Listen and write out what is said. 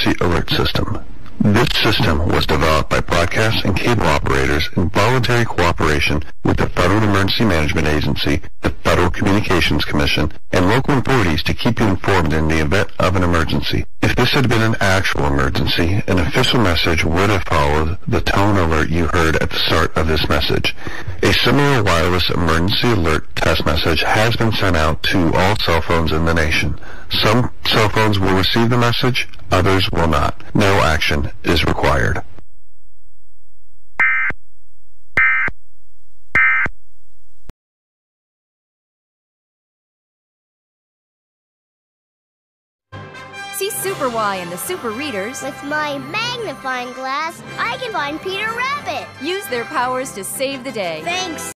Emergency Alert System. This system was developed by broadcast and cable operators in voluntary cooperation with the Federal Emergency Management Agency, the Federal Communications Commission, and local authorities to keep you informed in the event of an emergency. If this had been an actual emergency, an official message would have followed the tone alert you heard at the start of this message. A similar wireless emergency alert test message has been sent out to all cell phones in the nation. Some cell phones will receive the message, others will not. No action is required. See Super Y and the Super Readers. With my magnifying glass, I can find Peter Rabbit. Use their powers to save the day. Thanks.